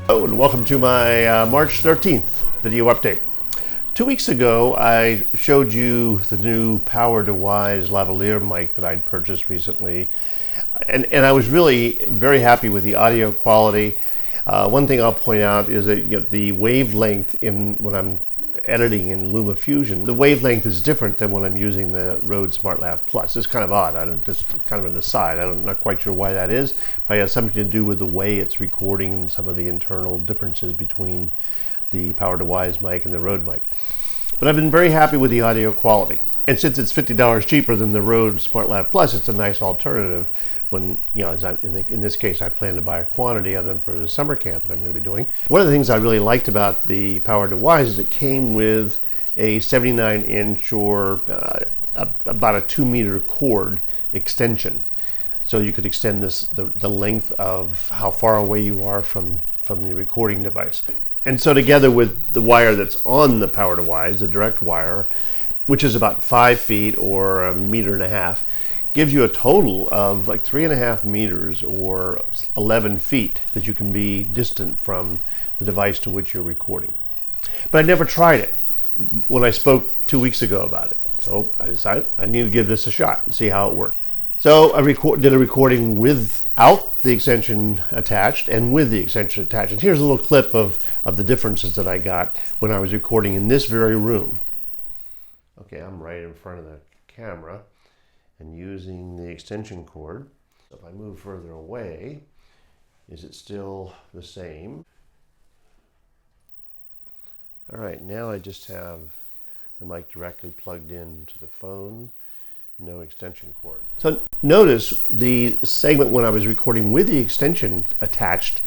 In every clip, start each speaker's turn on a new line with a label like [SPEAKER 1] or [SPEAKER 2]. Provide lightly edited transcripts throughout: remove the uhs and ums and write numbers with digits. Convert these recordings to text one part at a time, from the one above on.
[SPEAKER 1] Hello and welcome to my March 13th video update. 2 weeks ago I showed you the new PowerDeWise lavalier mic that I'd purchased recently, and I was really very happy with the audio quality. One thing I'll point out is that the wavelength when I'm editing in LumaFusion, the wavelength is different than when I'm using the Rode SmartLav Plus. It's kind of odd. Just kind of an aside. I'm not quite sure why that is. Probably has something to do with the way it's recording and some of the internal differences between the PowerDeWise mic and the Rode mic. But I've been very happy with the audio quality. And since it's $50 cheaper than the Rode SmartLav Plus, it's a nice alternative when, in this case, I plan to buy a quantity of them for the summer camp that I'm going to be doing. One of the things I really liked about the PowerDeWise is it came with a 79-inch or about a 2-meter cord extension. So you could extend the length of how far away you are from the recording device. And so together with the wire that's on the PowerDeWise, the direct wire, which is about 5 feet or 1.5 meters, gives you a total of like 3.5 meters or 11 feet that you can be distant from the device to which you're recording. But I never tried it when I spoke 2 weeks ago about it. So I decided I need to give this a shot and see how it worked. So I did a recording without the extension attached and with the extension attached. And here's a little clip of the differences that I got when I was recording in this very room. Okay, I'm right in front of the camera and using the extension cord. So if I move further away, is it still the same? All right, now I just have the mic directly plugged into the phone, no extension cord. So notice the segment when I was recording with the extension attached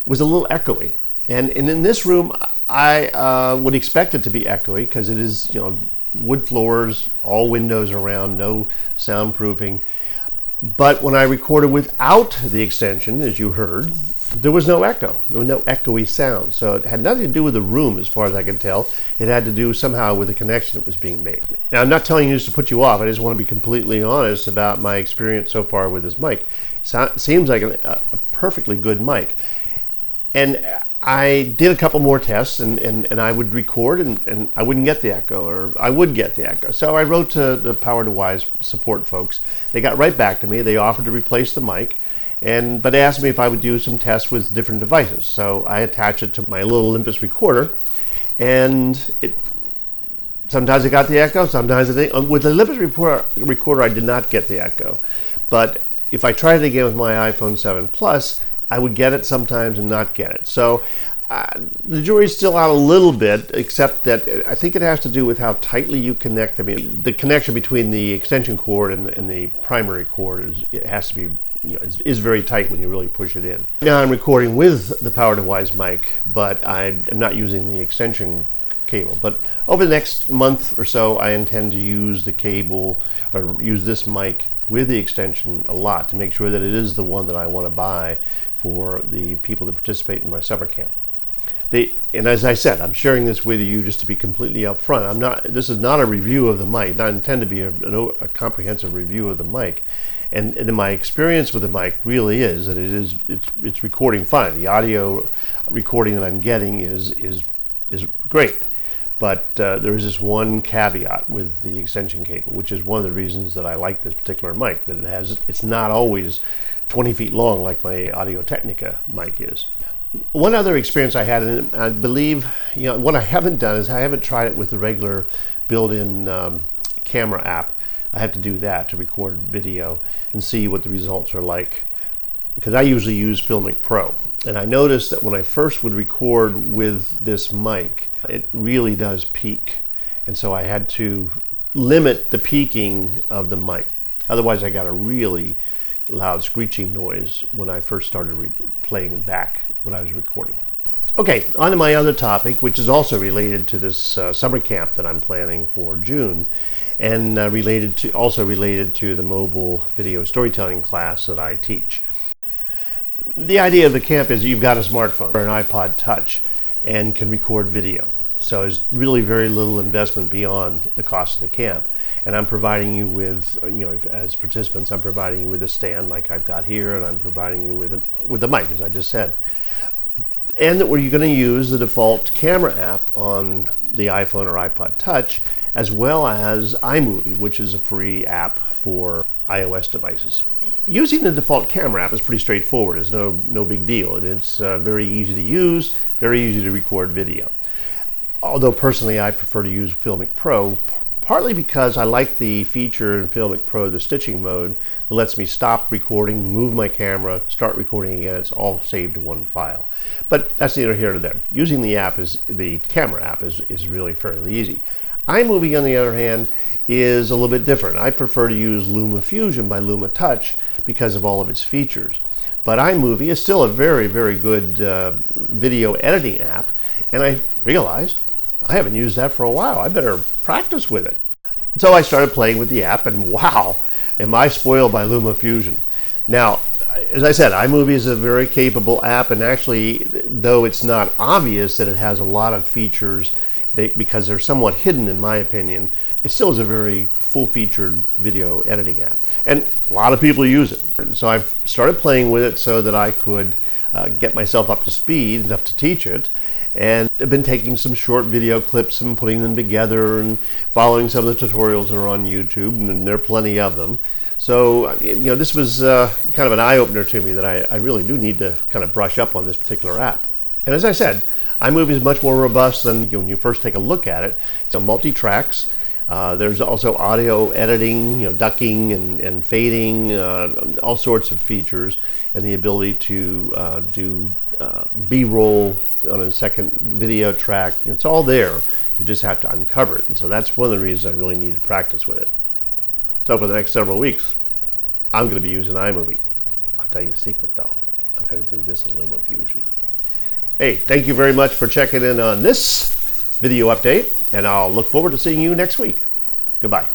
[SPEAKER 1] was a little echoey. And in this room, I would expect it to be echoey because it is, wood floors, all windows around, no soundproofing. But when I recorded without the extension, as you heard, there was no echo. There was no echoey sound. So it had nothing to do with the room as far as I can tell. It had to do somehow with the connection that was being made. Now, I'm not telling you this to put you off. I just want to be completely honest about my experience so far with this mic. It seems like a perfectly good mic. And I did a couple more tests and I would record and I wouldn't get the echo, or I would get the echo. So I wrote to the PowerDeWise support folks. They got right back to me. They offered to replace the mic, but they asked me if I would do some tests with different devices. So I attached it to my little Olympus recorder, and sometimes I got the echo, sometimes with the Olympus recorder I did not get the echo. But if I tried it again with my iPhone 7 Plus, I would get it sometimes and not get it. So the jury's still out a little bit, except that I think it has to do with how tightly you connect. I mean, the connection between the extension cord and the primary cord has to be, is very tight when you really push it in. Now I'm recording with the PowerDeWise mic, but I'm not using the extension cable. But over the next month or so, I intend to use the cable or use this mic with the extension a lot to make sure that it is the one that I want to buy for the people that participate in my summer camp. And as I said, I'm sharing this with you just to be completely upfront. This is not a review of the mic, not intended to be a comprehensive review of the mic. And my experience with the mic really is that it's recording fine. The audio recording that I'm getting is great. But there is this one caveat with the extension cable, which is one of the reasons that I like this particular mic, that it's not always 20 feet long like my Audio-Technica mic is. One other experience I had, and I believe, what I haven't done is I haven't tried it with the regular built-in camera app. I have to do that to record video and see what the results are like, because I usually use Filmic Pro. And I noticed that when I first would record with this mic, it really does peak. And so I had to limit the peaking of the mic. Otherwise, I got a really loud screeching noise when I first started playing back what I was recording. Okay, on to my other topic, which is also related to this summer camp that I'm planning for June, and also related to the mobile video storytelling class that I teach. The idea of the camp is you've got a smartphone or an iPod Touch and can record video. So there's really very little investment beyond the cost of the camp. And I'm providing you with, as participants, I'm providing you with a stand like I've got here, and I'm providing you with the mic, as I just said. And that you're going to use the default camera app on the iPhone or iPod Touch, as well as iMovie, which is a free app for iOS devices. Using the default camera app is pretty straightforward. It's no big deal. It's very easy to use, very easy to record video. Although personally I prefer to use Filmic Pro, partly because I like the feature in Filmic Pro, the stitching mode, that lets me stop recording, move my camera, start recording again. It's all saved to one file. But that's neither here nor there. Using the camera app is really fairly easy. iMovie, on the other hand, is a little bit different. I prefer to use LumaFusion by LumaTouch because of all of its features. But iMovie is still a very, very good video editing app, and I realized I haven't used that for a while. I better practice with it. So I started playing with the app, and wow, am I spoiled by LumaFusion. Now, as I said, iMovie is a very capable app, and actually, though it's not obvious that it has a lot of features because they're somewhat hidden in my opinion, it still is a very full-featured video editing app. And a lot of people use it. So I've started playing with it so that I could get myself up to speed enough to teach it. And I've been taking some short video clips and putting them together and following some of the tutorials that are on YouTube, and there are plenty of them. So, this was kind of an eye-opener to me that I really do need to kind of brush up on this particular app. And as I said, iMovie is much more robust than when you first take a look at it. So multi-tracks. There's also audio editing, ducking and fading, all sorts of features, and the ability to do B-roll on a second video track. It's all there. You just have to uncover it. And so that's one of the reasons I really need to practice with it. So for the next several weeks, I'm going to be using iMovie. I'll tell you a secret though. I'm going to do this in LumaFusion. Hey, thank you very much for checking in on this video update, and I'll look forward to seeing you next week. Goodbye.